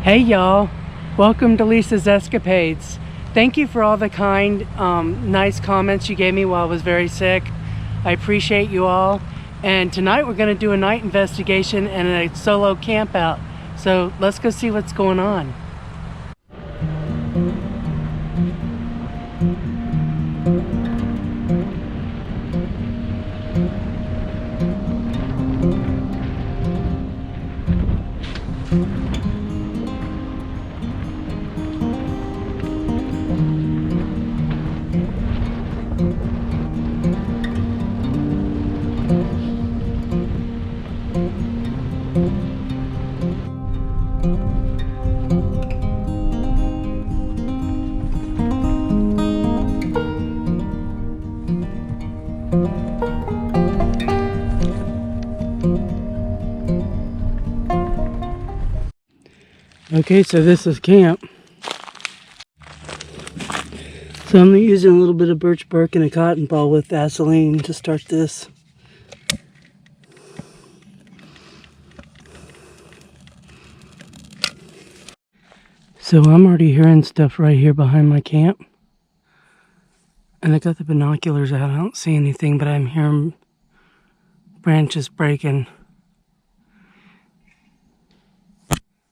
Hey y'all, welcome to Lisa's Escapades. Thank you for all the kind, nice comments you gave me while I was very sick. I appreciate you all. And tonight we're going to do a night investigation and a solo camp out. So let's go see what's going on. Okay, so this is camp. So I'm using a little bit of birch bark and a cotton ball with Vaseline to start this. So I'm already hearing stuff right here behind my camp. And I got the binoculars out. I don't see anything, but I'm hearing branches breaking.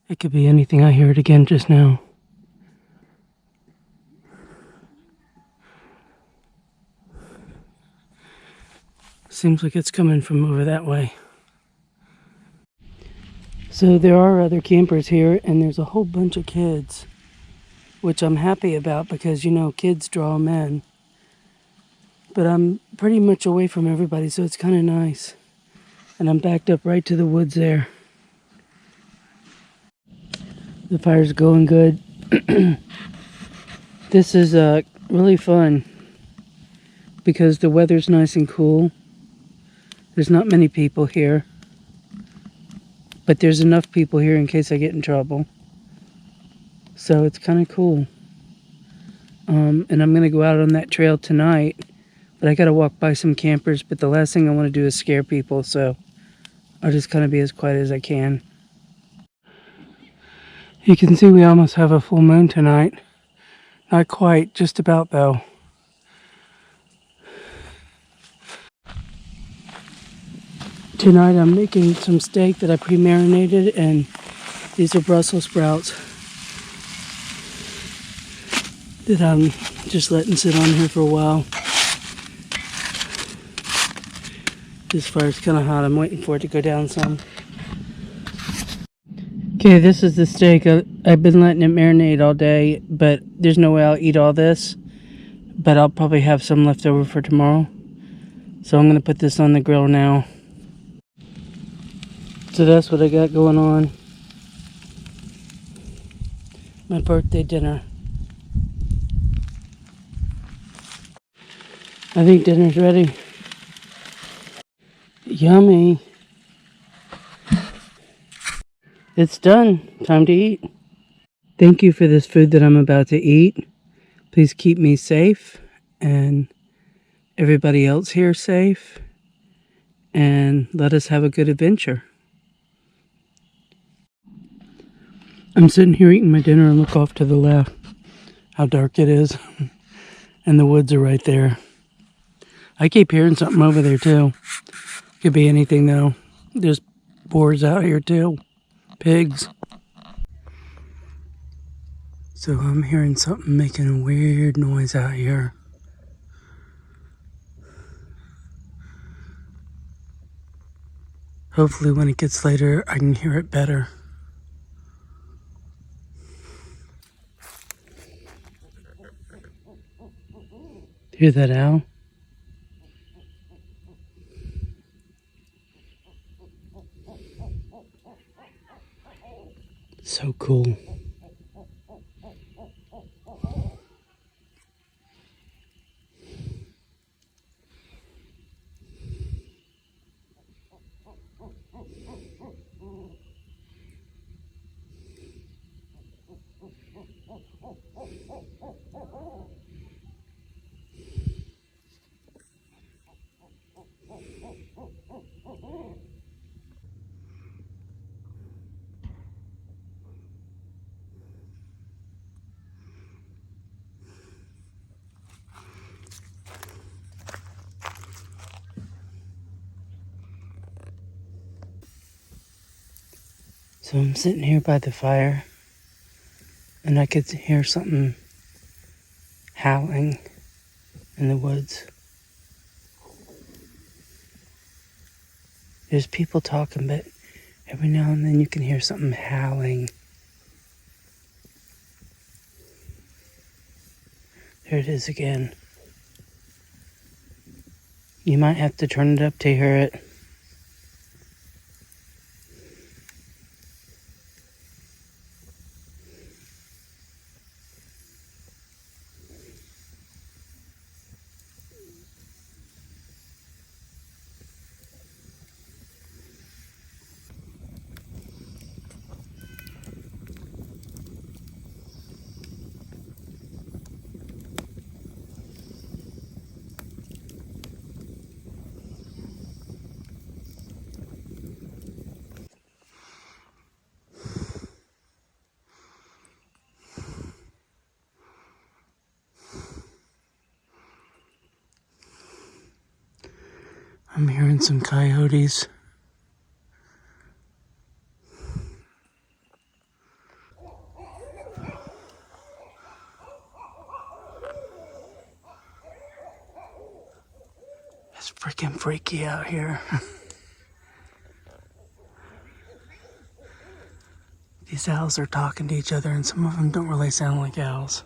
It could be anything. I hear it again just now. Seems like it's coming from over that way. So there are other campers here, and there's a whole bunch of kids, which I'm happy about because, you know, kids draw them in. But I'm pretty much away from everybody, so it's kind of nice. And I'm backed up right to the woods there. The fire's going good. This is really fun because the weather's nice and cool. There's not many people here, but there's enough people here in case I get in trouble. So it's kind of cool. And I'm going to go out on that trail tonight, but I got to walk by some campers, but the last thing I want to do is scare people, so I'll just kind of be as quiet as I can. You can see we almost have a full moon tonight. Not quite, just about though. Tonight I'm making some steak that I pre-marinated, and these are Brussels sprouts that I'm just letting sit on here for a while. This fire's kind of hot. I'm waiting for it to go down some. Okay, this is the steak. I've been letting it marinate all day, but there's no way I'll eat all this. But I'll probably have some left over for tomorrow. So I'm going to put this on the grill now. So that's what I got going on. My birthday dinner. I think dinner's ready. Yummy. It's done. Time to eat. Thank you for this food that I'm about to eat. Please keep me safe and everybody else here safe. And let us have a good adventure. I'm sitting here eating my dinner and look off to the left. How dark it is. And the woods are right there. I keep hearing something over there too. Could be anything though. There's boars out here too. Pigs. So I'm hearing something making a weird noise out here. Hopefully when it gets later I can hear it better. Hear that owl? So cool. So I'm sitting here by the fire, and I could hear something howling in the woods. There's people talking, but every now and then you can hear something howling. There it is again. You might have to turn it up to hear it. I'm hearing some coyotes. It's freaking freaky out here. These owls are talking to each other, and some of them don't really sound like owls.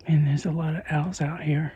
And there's a lot of owls out here.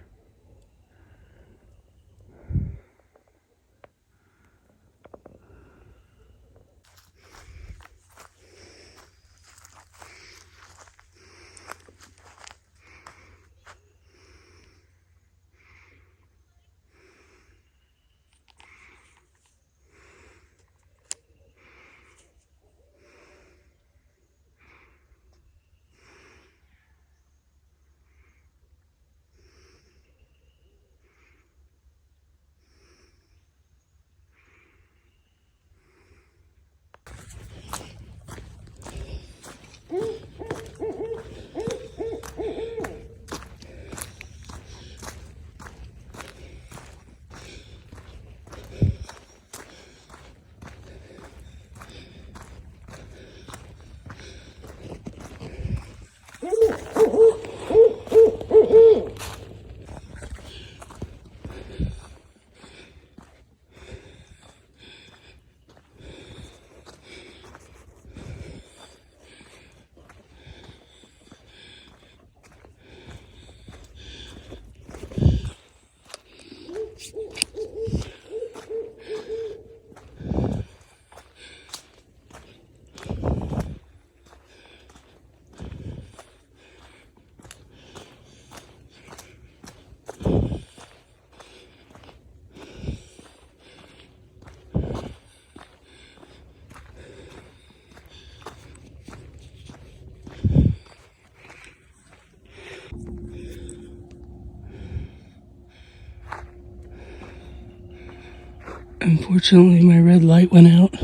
Unfortunately, my red light went out,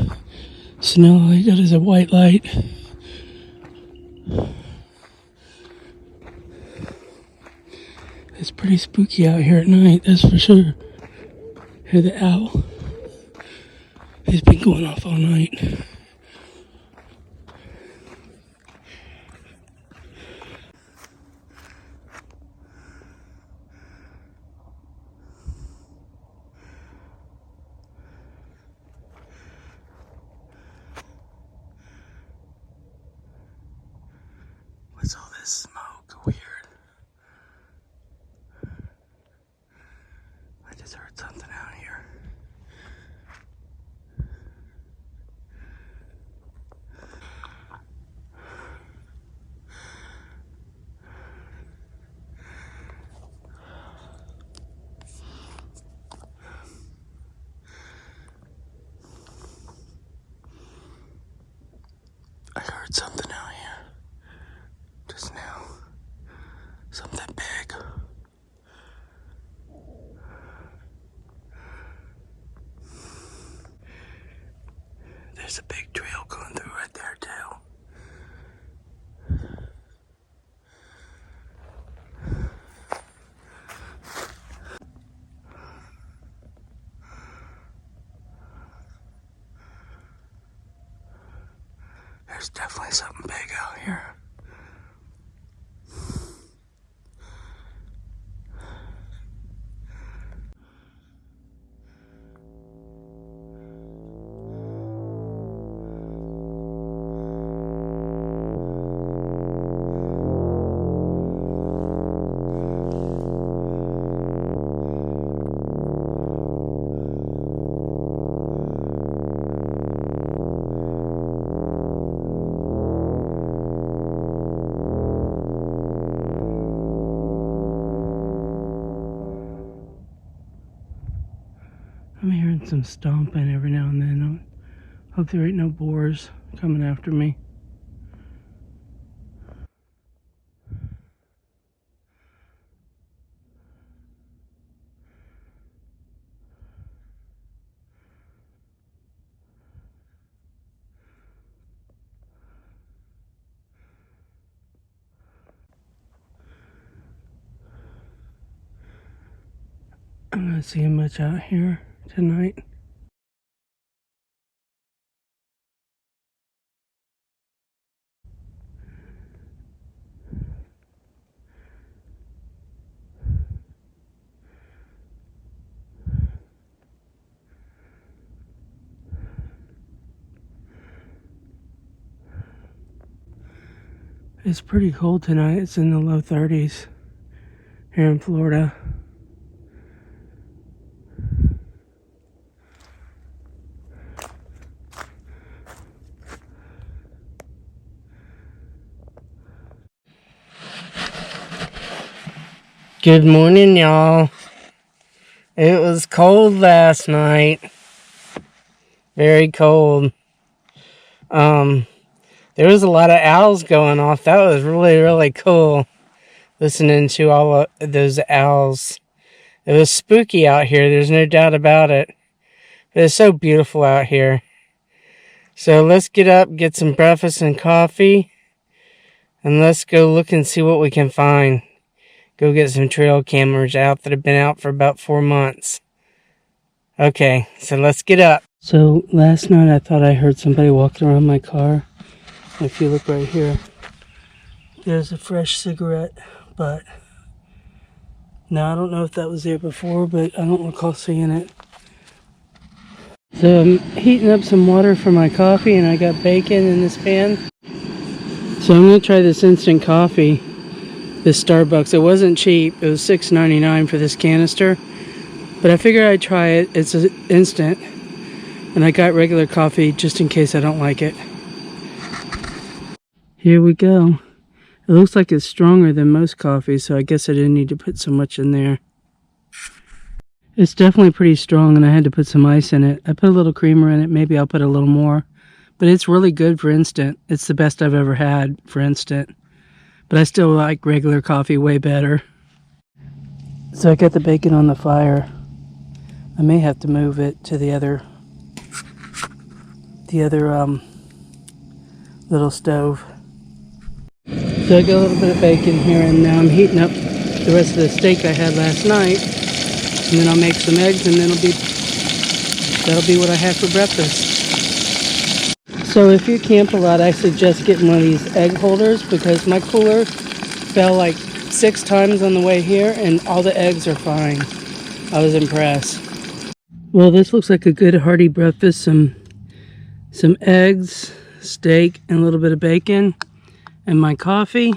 so now all I got is a white light. It's pretty spooky out here at night, that's for sure. Hear the owl. He's been going off all night. heard something out here just now. Something big. There's a big trail going through right there too. There's definitely something big out here. I'm hearing some stomping every now and then. I hope there ain't no boars coming after me. I'm not seeing much out here tonight. It's pretty cold tonight. It's in the low 30s here in Florida. Good morning, y'all. It was cold last night. Very cold. There was a lot of owls going off. That was really, really cool. Listening to all of those owls. It was spooky out here. There's no doubt about it. But it's so beautiful out here. So let's get up, get some breakfast and coffee. And let's go look and see what we can find. Go get some trail cameras out that have been out for about 4 months. Okay, so let's get up. So last night I thought I heard somebody walking around my car. If you look right here, there's a fresh cigarette butt. Now I don't know if that was there before, but I don't recall seeing it. So I'm heating up some water for my coffee, and I got bacon in this pan. So I'm going to try this instant coffee. This Starbucks. It wasn't cheap. It was $6.99 for this canister. But I figured I'd try it. It's an instant. And I got regular coffee just in case I don't like it. Here we go. It looks like it's stronger than most coffee, so I guess I didn't need to put so much in there. It's definitely pretty strong, and I had to put some ice in it. I put a little creamer in it. Maybe I'll put a little more. But it's really good for instant. It's the best I've ever had for instant. But I still like regular coffee way better. So I got the bacon on the fire. I may have to move it to the other little stove. So I got a little bit of bacon here, and now I'm heating up the rest of the steak I had last night. And then I'll make some eggs, and then that'll be what I have for breakfast. So if you camp a lot, I suggest getting one of these egg holders, because my cooler fell like 6 times on the way here, and all the eggs are fine. I was impressed. Well, this looks like a good hearty breakfast. Some eggs, steak, and a little bit of bacon, and my coffee.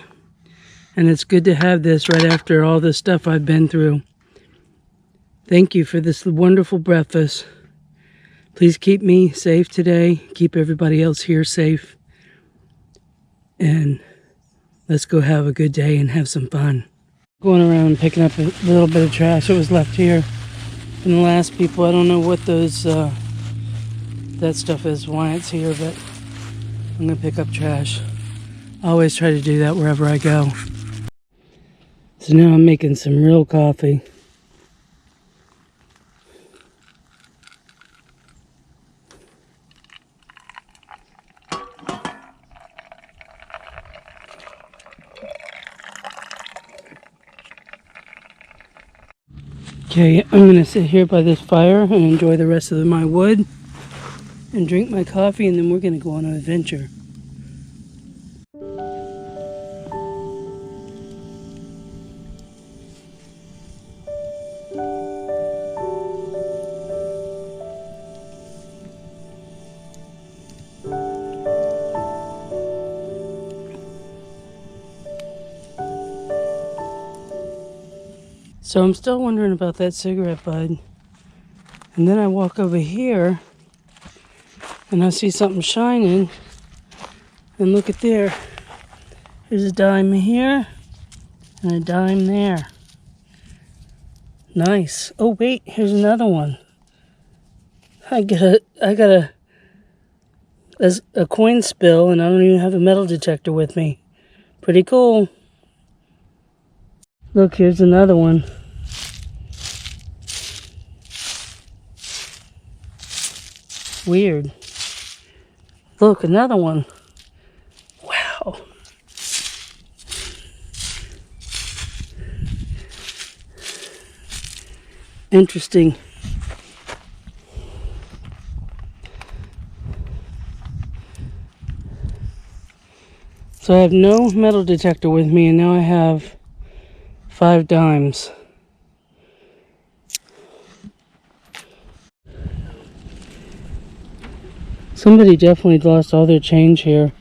And it's good to have this right after all the stuff I've been through. Thank you for this wonderful breakfast. Please keep me safe today. Keep everybody else here safe. And let's go have a good day and have some fun. Going around picking up a little bit of trash that was left here from the last people. I don't know what those that stuff is, why it's here, but I'm gonna pick up trash. I always try to do that wherever I go. So now I'm making some real coffee. Okay, I'm gonna sit here by this fire and enjoy the rest of my wood and drink my coffee, and then we're gonna go on an adventure. So I'm still wondering about that cigarette bud. And then I walk over here and I see something shining. And look at there. There's a dime here and a dime there. Nice. Oh wait, here's another one. I got a coin spill and I don't even have a metal detector with me. Pretty cool. Look, here's another one. Weird. Look, another one. Wow. Interesting. So I have no metal detector with me, and now I have 5 dimes. Somebody definitely lost all their change here.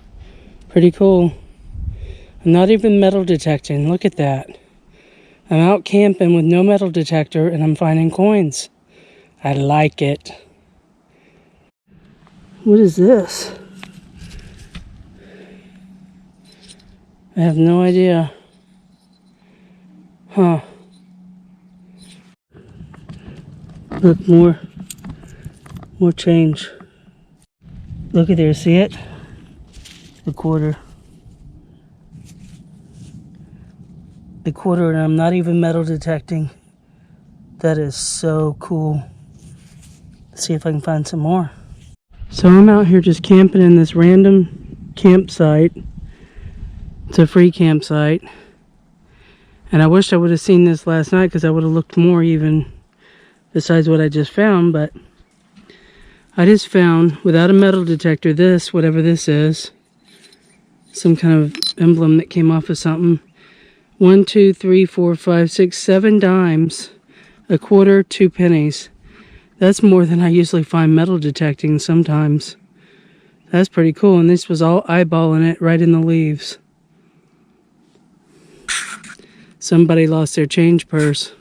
Pretty cool. I'm not even metal detecting. Look at that. I'm out camping with no metal detector and I'm finding coins. I like it. What is this? I have no idea. Huh. Look, more change. Look at there, see it? The quarter. The quarter, and I'm not even metal detecting. That is so cool. Let's see if I can find some more. So I'm out here just camping in this random campsite. It's a free campsite. And I wish I would have seen this last night because I would have looked more even besides what I just found, but I just found, without a metal detector, this, whatever this is, some kind of emblem that came off of something. 1, 2, 3, 4, 5, 6, 7 dimes, a quarter, 2 pennies. That's more than I usually find metal detecting sometimes. That's pretty cool, and this was all eyeballing it right in the leaves. Somebody lost their change purse.